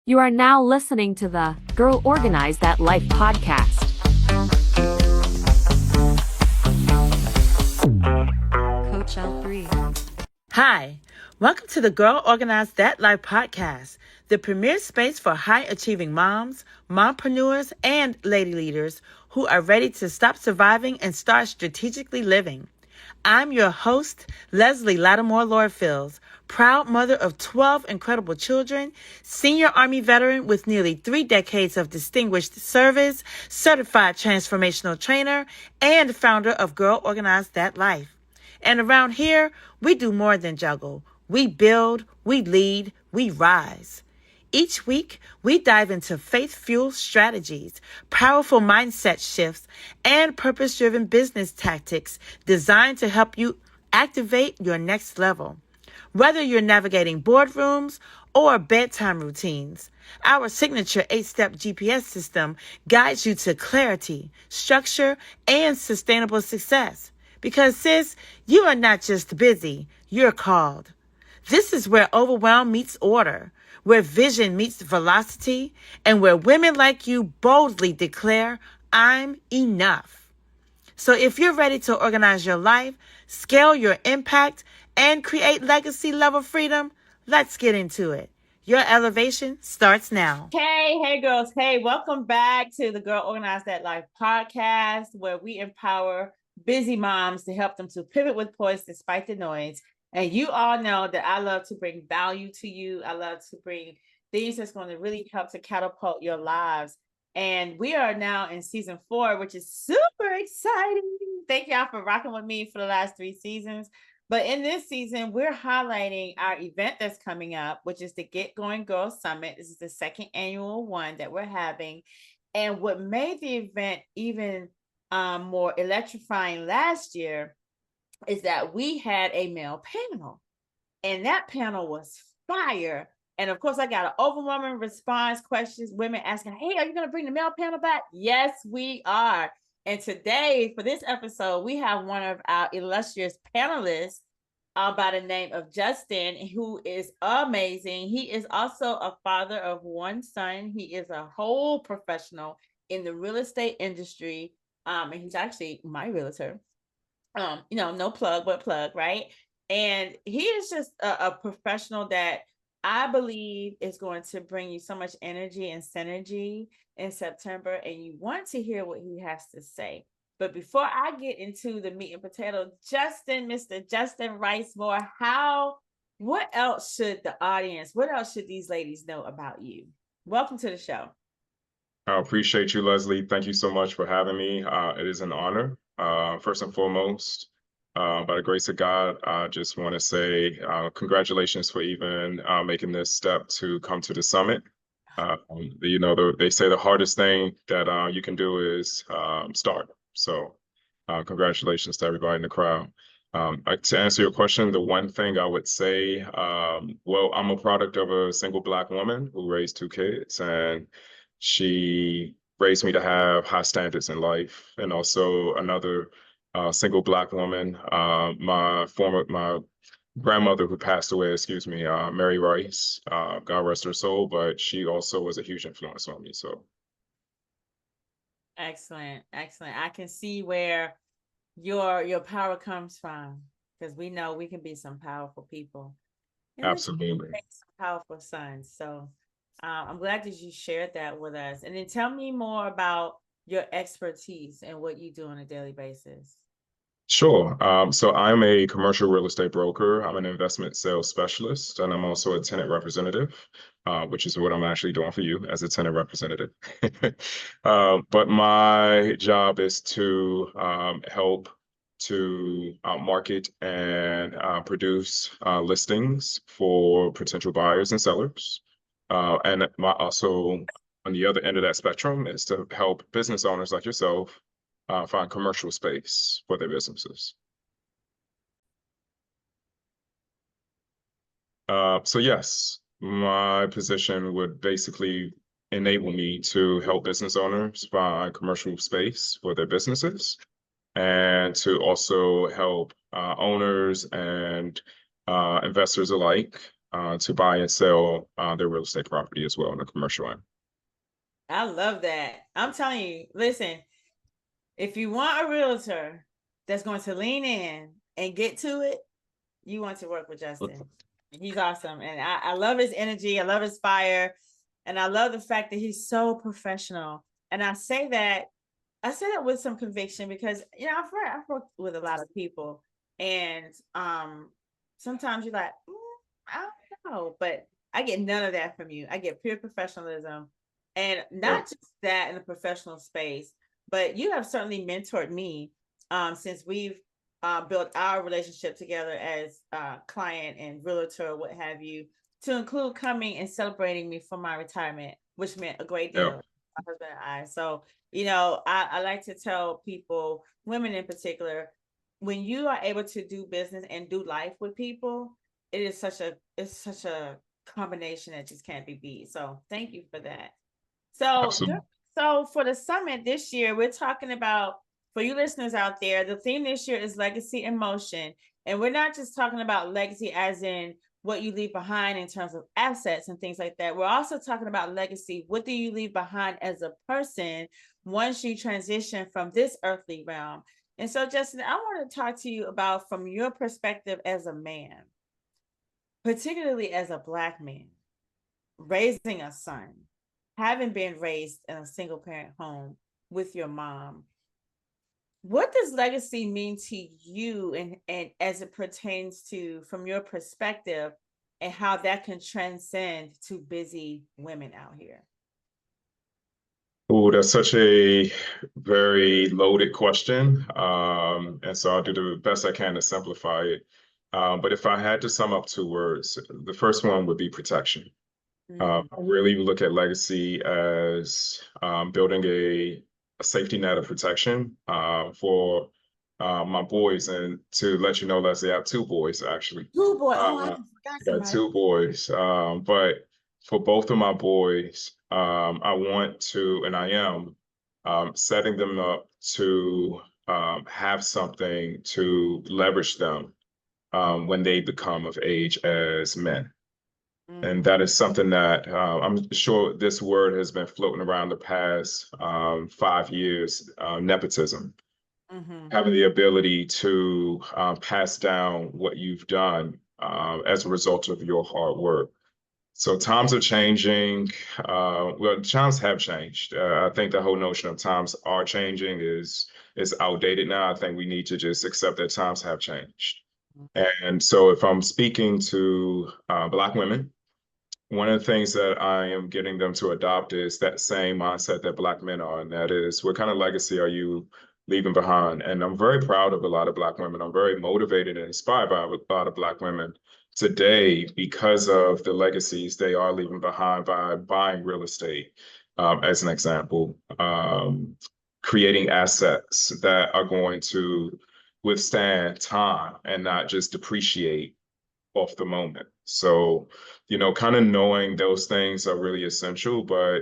You are now listening to the Girl Organize That Life podcast. Coach L3. Hi, welcome to the Girl Organize That Life podcast, the premier space for high-achieving moms, mompreneurs, and lady leaders who are ready to stop surviving and start strategically living. I'm your host, Leslie Latimore-Lorfils, proud mother of 12 incredible children, senior Army veteran with nearly 3 decades of distinguished service, certified transformational trainer, and founder of Girl Organize That Life. And around here, we do more than juggle. We build, we lead, we rise. Each week, we dive into faith-fueled strategies, powerful mindset shifts, and purpose-driven business tactics designed to help you activate your next level. Whether you're navigating boardrooms or bedtime routines, our signature 8-step GPS system guides you to clarity, structure, and sustainable success. Because, sis, you are not just busy, you're called. This is where overwhelm meets order, where vision meets velocity, and where women like you boldly declare, I'm enough. So if you're ready to organize your life, scale your impact, and create legacy-level freedom, let's get into it. Your elevation starts now. Hey, girls. Hey, welcome back to the Girl Organize That Life podcast, where we empower busy moms to help them to pivot with poise despite the noise. And you all know that I love to bring value to you. I love to bring things that's going to really help to catapult your lives. And we are now in season 4, which is super exciting. Thank y'all for rocking with me for the last 3 seasons. But in this season, we're highlighting our event that's coming up, which is the Get Going Girls Summit. This is the 2nd annual one that we're having. And what made the event even more electrifying last year is that we had a male panel, and that panel was fire. And of course, I got an overwhelming response, questions, women asking, hey, are you going to bring the male panel back? Yes, we are. And today, for this episode, we have one of our illustrious panelists by the name of Justin, who is amazing. He is also a father of 1 son. He is a whole professional in the real estate industry. And he's actually my realtor. No plug, but plug, right? And he is just a professional that I believe is going to bring you so much energy and synergy in September, and you want to hear what he has to say. But before I get into the meat and potato, Mr. Justin Rice-Moore, what else should these ladies know about you? Welcome to the show. I appreciate you, Leslie. Thank you so much for having me. It is an honor. First and foremost, by the grace of God, I just want to say congratulations for even making this step to come to the summit. They say the hardest thing that you can do is start. So congratulations to everybody in the crowd. To answer your question, the one thing I would say, well, I'm a product of a single Black woman who raised 2 kids, and she raised me to have high standards in life. And also another single Black woman, my grandmother who passed away, Mary Rice, God rest her soul, but she also was a huge influence on me. So. Excellent. I can see where your power comes from, because we know we can be some powerful people. And Absolutely. Some powerful sons. So I'm glad that you shared that with us. And then tell me more about your expertise and what you do on a daily basis. Sure. So I'm a commercial real estate broker. I'm an investment sales specialist, and I'm also a tenant representative, which is what I'm actually doing for you as a tenant representative. But my job is to help to market and produce listings for potential buyers and sellers. And also on the other end of that spectrum is to help business owners like yourself find commercial space for their businesses. So yes, my position would basically enable me to help business owners find commercial space for their businesses, and to also help owners and investors alike to buy and sell their real estate property as well in the commercial end. I love that. I'm telling you, listen, if you want a realtor that's going to lean in and get to it, you want to work with Justin. He's awesome. And I love his energy. I love his fire. And I love the fact that he's so professional. And I say that with some conviction because, you know, I've worked with a lot of people. And sometimes you're like, I don't know. But I get none of that from you. I get pure professionalism. And not just that in a professional space, but you have certainly mentored me since we've built our relationship together as client and realtor, what have you, to include coming and celebrating me for my retirement, which meant a great deal. Yeah. My husband and I. So, you know, I like to tell people, women in particular, when you are able to do business and do life with people, it's such a combination that just can't be beat. So thank you for that. So, Absolutely. so for the summit this year, we're talking about, for you listeners out there, the theme this year is legacy in motion. And we're not just talking about legacy as in what you leave behind in terms of assets and things like that. We're also talking about legacy. What do you leave behind as a person once you transition from this earthly realm? And so, Justin, I want to talk to you about, from your perspective as a man, particularly as a Black man, raising a son, having been raised in a single parent home with your mom, what does legacy mean to you, and as it pertains to, from your perspective, and how that can transcend to busy women out here? Oh, that's such a very loaded question. And so I'll do the best I can to simplify it. But if I had to sum up two words, the first one would be protection. I really look at legacy as building a safety net of protection for my boys. And to let you know, Leslie, I have two boys actually. Two boy, oh, I Uh, forgot I got somebody. two boys, but for both of my boys, I want to, and I am setting them up to have something to leverage them when they become of age as men. And that is something that I'm sure this word has been floating around the past 5 years, nepotism. Having the ability to pass down what you've done as a result of your hard work. So times are changing. Well, times have changed. I think the whole notion of times are changing is outdated now. I think we need to just accept that times have changed. And so if I'm speaking to Black women, one of the things that I am getting them to adopt is that same mindset that Black men are, and that is, what kind of legacy are you leaving behind? And I'm very proud of a lot of Black women. I'm very motivated and inspired by a lot of Black women today because of the legacies they are leaving behind by buying real estate, as an example, creating assets that are going to withstand time and not just depreciate off the moment. So, kind of knowing those things are really essential, but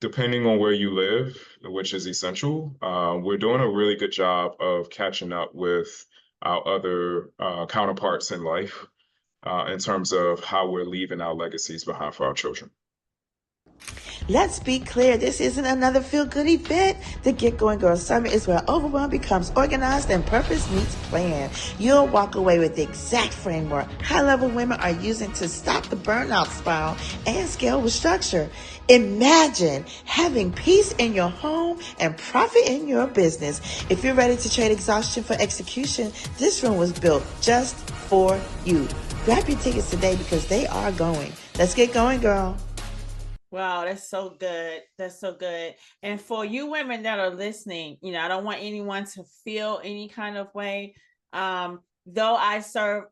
depending on where you live, which is essential, we're doing a really good job of catching up with our other counterparts in life in terms of how we're leaving our legacies behind for our children. Let's be clear, this isn't another feel-good event. The Get Going Girl Summit is where overwhelm becomes organized and purpose meets plan. You'll walk away with the exact framework high-level women are using to stop the burnout spiral and scale with structure. Imagine having peace in your home and profit in your business. If you're ready to trade exhaustion for execution, this room was built just for you. Grab your tickets today because they are going. Let's get going, girl. Wow, that's so good. That's so good. And for you women that are listening, I don't want anyone to feel any kind of way. Though I serve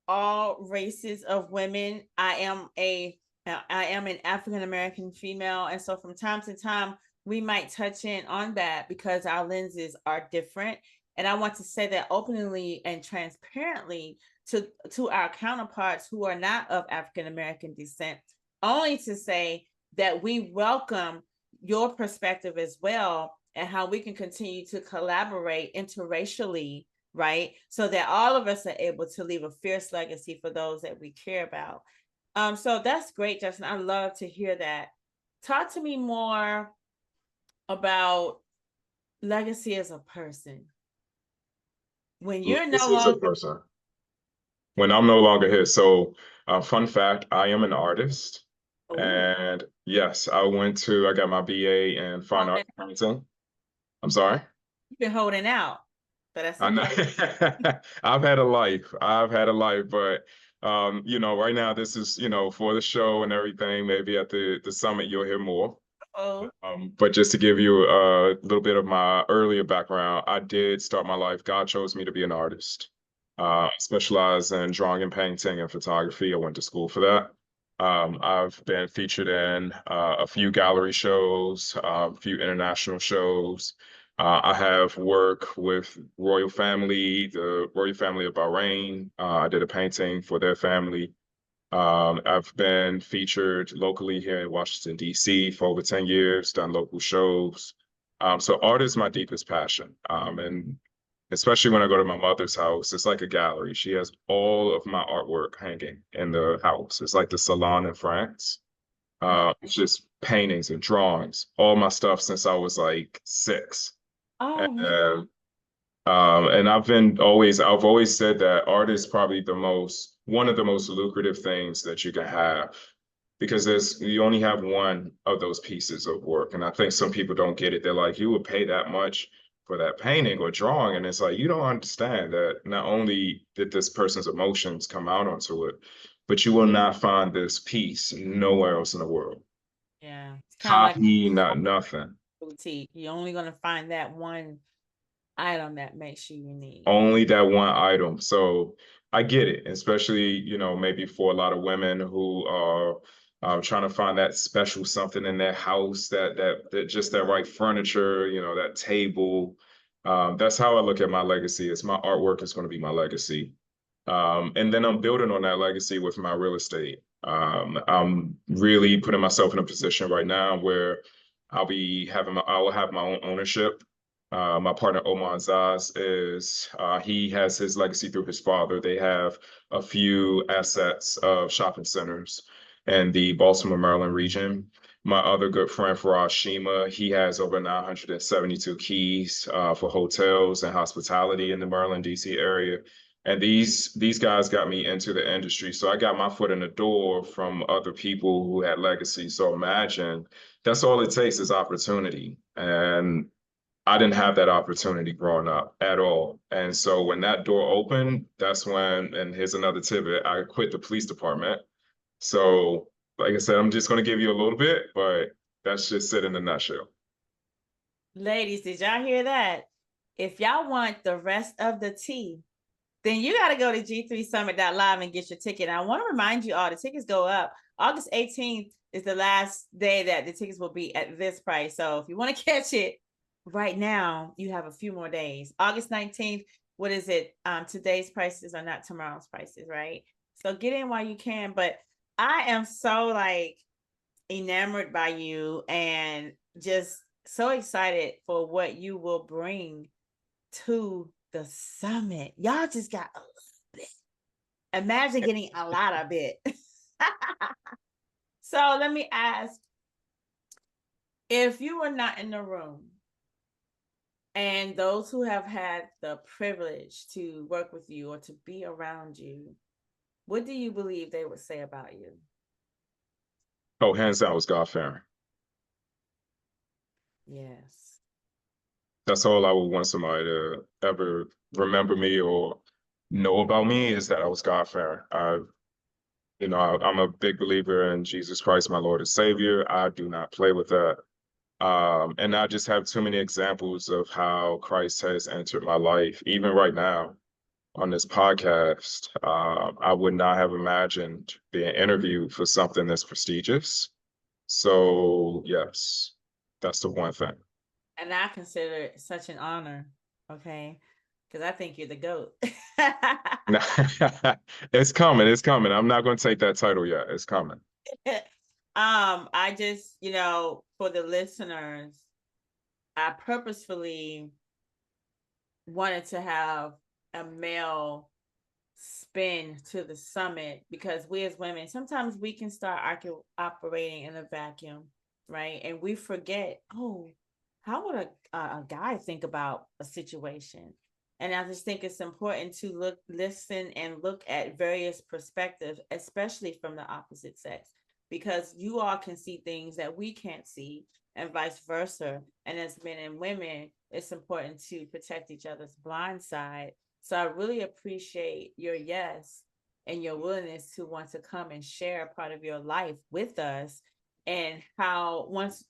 all races of women, I am an African American female, and so from time to time we might touch in on that because our lenses are different. And I want to say that openly and transparently to our counterparts who are not of African American descent, only to say that we welcome your perspective as well, and how we can continue to collaborate interracially right? So that all of us are able to leave a fierce legacy for those that we care about. So that's great, Justin. I love to hear that. Talk to me more about legacy as a person. When you're no This is a longer, person. When I'm no longer here. So, fun fact, I am an artist. oh, And yes, I got my BA in fine art painting. I'm sorry. you've been holding out, but that's I know. okay. I've had a life. I've had a life, but right now this is, for the show and everything. Maybe at the summit you'll hear more. Oh, But just to give you a little bit of my earlier background, I did start my life. God chose me to be an artist. I specialize in drawing and painting and photography. I went to school for that. I've been featured in a few gallery shows, a few international shows. I have work with royal family, the royal family of Bahrain. I did a painting for their family. I've been featured locally here in Washington, D.C. for over 10 years, done local shows. So art is my deepest passion. And especially when I go to my mother's house, it's like a gallery. She has all of my artwork hanging in the house. It's like the salon in France. It's just paintings and drawings, all my stuff since I was like 6. oh man. And I've always said that art is probably one of the most lucrative things that you can have because you only have one of those pieces of work. And I think some people don't get it. They're like, you would pay that much for that painting or drawing. And it's like, you don't understand that not only did this person's emotions come out onto it, but you will not find this piece nowhere else in the world. Yeah, it's kind of like Copy, not nothing. boutique. You're only going to find that one item that makes you unique. Only that one item. So I get it, especially, maybe for a lot of women who are trying to find that special something in their house, that just that right furniture, that table. That's how I look at my legacy. It's my artwork is going to be my legacy. And then I'm building on that legacy with my real estate. I'm really putting myself in a position right now where I will have my own ownership. My partner Oman Zaz he has his legacy through his father. They have a few assets of shopping centers in the Baltimore, Maryland region. My other good friend Faraj Shima, he has over 972 keys for hotels and hospitality in the Maryland, DC area. And these guys got me into the industry. So I got my foot in the door from other people who had legacy. So imagine that's all it takes is opportunity. And I didn't have that opportunity growing up at all. And so when that door opened, that's when, and here's another tidbit, I quit the police department. So, like I said, I'm just going to give you a little bit, but that's just it in a nutshell. Ladies, did y'all hear that? If y'all want the rest of the tea, then you got to go to g3summit.live and get your ticket. And I want to remind you all, the tickets go up. August 18th is the last day that the tickets will be at this price. So if you want to catch it right now, you have a few more days. August 19th, what is it? Today's prices are not tomorrow's prices, right? So get in while you can. But I am so enamored by you and just so excited for what you will bring to the summit. Y'all just got a little bit. Imagine getting a lot of it. So let me ask, if you were not in the room and those who have had the privilege to work with you or to be around you, what do you believe they would say about you? Oh, hands down was God-fearing. Yes. That's all I would want somebody to ever remember me or know about me is that I was God-fearing. I'm a big believer in Jesus Christ, my Lord and Savior. I do not play with that. And I just have too many examples of how Christ has entered my life. Even right now on this podcast, I would not have imagined being interviewed for something this prestigious. So yes, that's the one thing. And I consider it such an honor, okay? Because I think you're the GOAT. It's coming. It's coming. I'm not going to take that title yet. It's coming. I just, for the listeners, I purposefully wanted to have a male spin to the summit, because we as women, sometimes we can start operating in a vacuum, right? And we forget, oh, how would a guy think about a situation? And I just think it's important to listen and look at various perspectives, especially from the opposite sex, because you all can see things that we can't see, and vice versa. And as men and women, it's important to protect each other's blind side. So I really appreciate your yes and your willingness to want to come and share a part of your life with us, and how once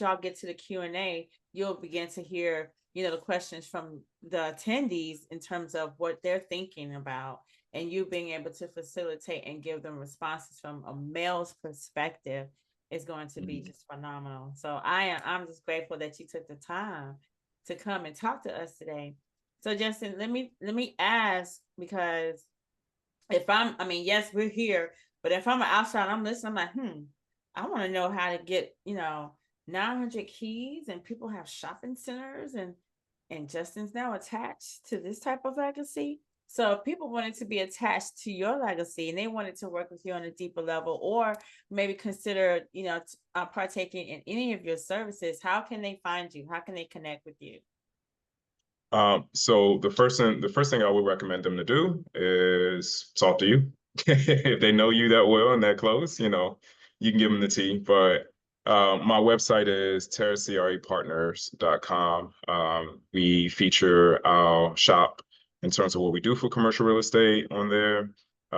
y'all get to the Q&A, you'll begin to hear, the questions from the attendees in terms of what they're thinking about, and you being able to facilitate and give them responses from a male's perspective is going to be just phenomenal. So I'm just grateful that you took the time to come and talk to us today. So Justin, let me ask, because yes, we're here, but if I'm outside, I'm listening, I'm like, I want to know how to get, 900 keys, and people have shopping centers, and Justin's now attached to this type of legacy. So if people wanted to be attached to your legacy and they wanted to work with you on a deeper level, or maybe consider, partaking in any of your services, how can they find you? How can they connect with you? So the first thing I would recommend them to do is talk to you. If they know you that well and that close, you can give them the tea. But my website is terracrepartners.com. We feature our shop in terms of what we do for commercial real estate on there.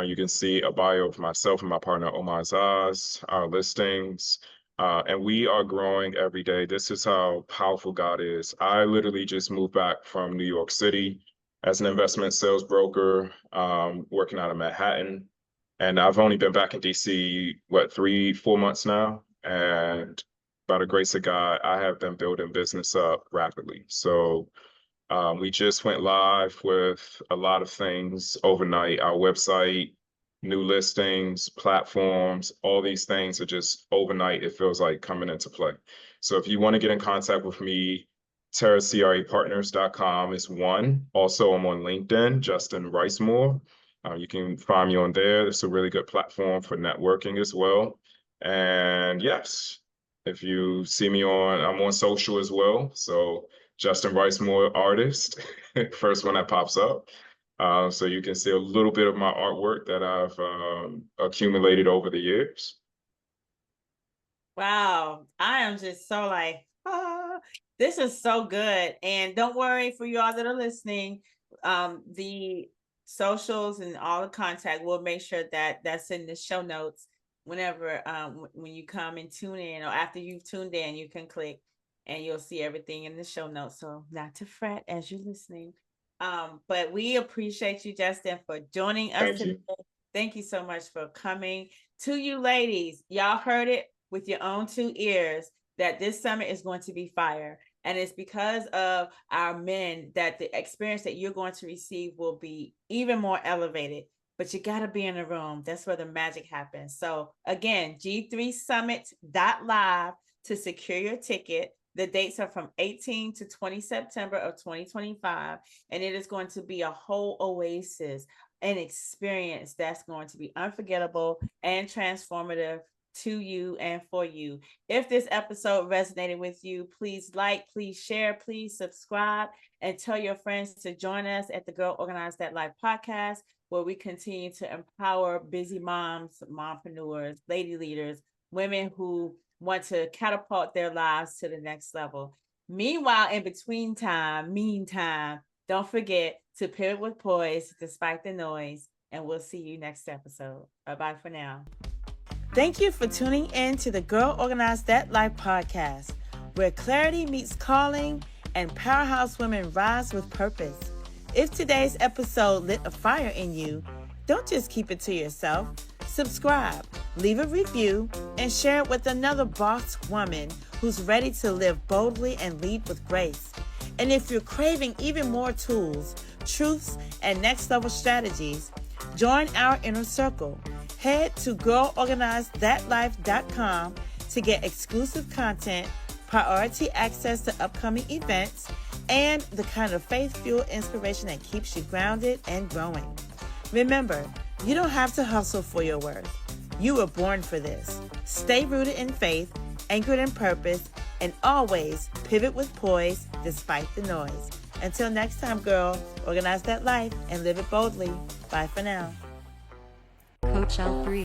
You can see a bio of myself and my partner, Omar Zaz, our listings. And we are growing every day. This is how powerful God is. I literally just moved back from New York City as an investment sales broker, working out of Manhattan. And I've only been back in DC, 3-4 months now. And by the grace of God, I have been building business up rapidly. So we just went live with a lot of things overnight. Our website, new listings, platforms, all these things are just overnight, it feels like, coming into play. So if you want to get in contact with me, terracrepartners.com is one. Also, I'm on LinkedIn, Justin Ricemore. You can find me on there. It's a really good platform for networking as well. And yes, if you see me I'm on social as well. So Justin Ricemore artist, first one that pops up. So you can see a little bit of my artwork that I've accumulated over the years. Wow, I am just so this is so good. And don't worry, for you all that are listening, the socials and all the contact, we'll make sure that that's in the show notes. Whenever when you come and tune in, or after you've tuned in, you can click and you'll see everything in the show notes. So not to fret as you're listening. But we appreciate you, Justin, for joining us today. Thank you so much for coming. To you ladies, y'all heard it with your own 2 ears, that this summit is going to be fire. And it's because of our men that the experience that you're going to receive will be even more elevated. But you got to be in the room. That's where the magic happens. So again, G3summit.live to secure your ticket. The dates are from 18 to 20 September of 2025. And it is going to be a whole oasis, an experience that's going to be unforgettable and transformative to you and for you. If this episode resonated with you, please like, please share, please subscribe, and tell your friends to join us at the Girl Organize That Life podcast, where we continue to empower busy moms, mompreneurs, lady leaders, women who want to catapult their lives to the next level. Meanwhile, meantime, don't forget to pivot with poise despite the noise, and we'll see you next episode. Bye-bye for now. Thank you for tuning in to the Girl Organize That Life podcast, where clarity meets calling and powerhouse women rise with purpose. If today's episode lit a fire in you, don't just keep it to yourself. Subscribe, leave a review, and share it with another boss woman who's ready to live boldly and lead with grace. And if you're craving even more tools, truths, and next level strategies, join our inner circle. Head to girlorganizedthatlife.com to get exclusive content, priority access to upcoming events, and the kind of faith-fueled inspiration that keeps you grounded and growing. Remember, you don't have to hustle for your worth. You were born for this. Stay rooted in faith, anchored in purpose, and always pivot with poise despite the noise. Until next time, girl, organize that life and live it boldly. Bye for now. Coach L3.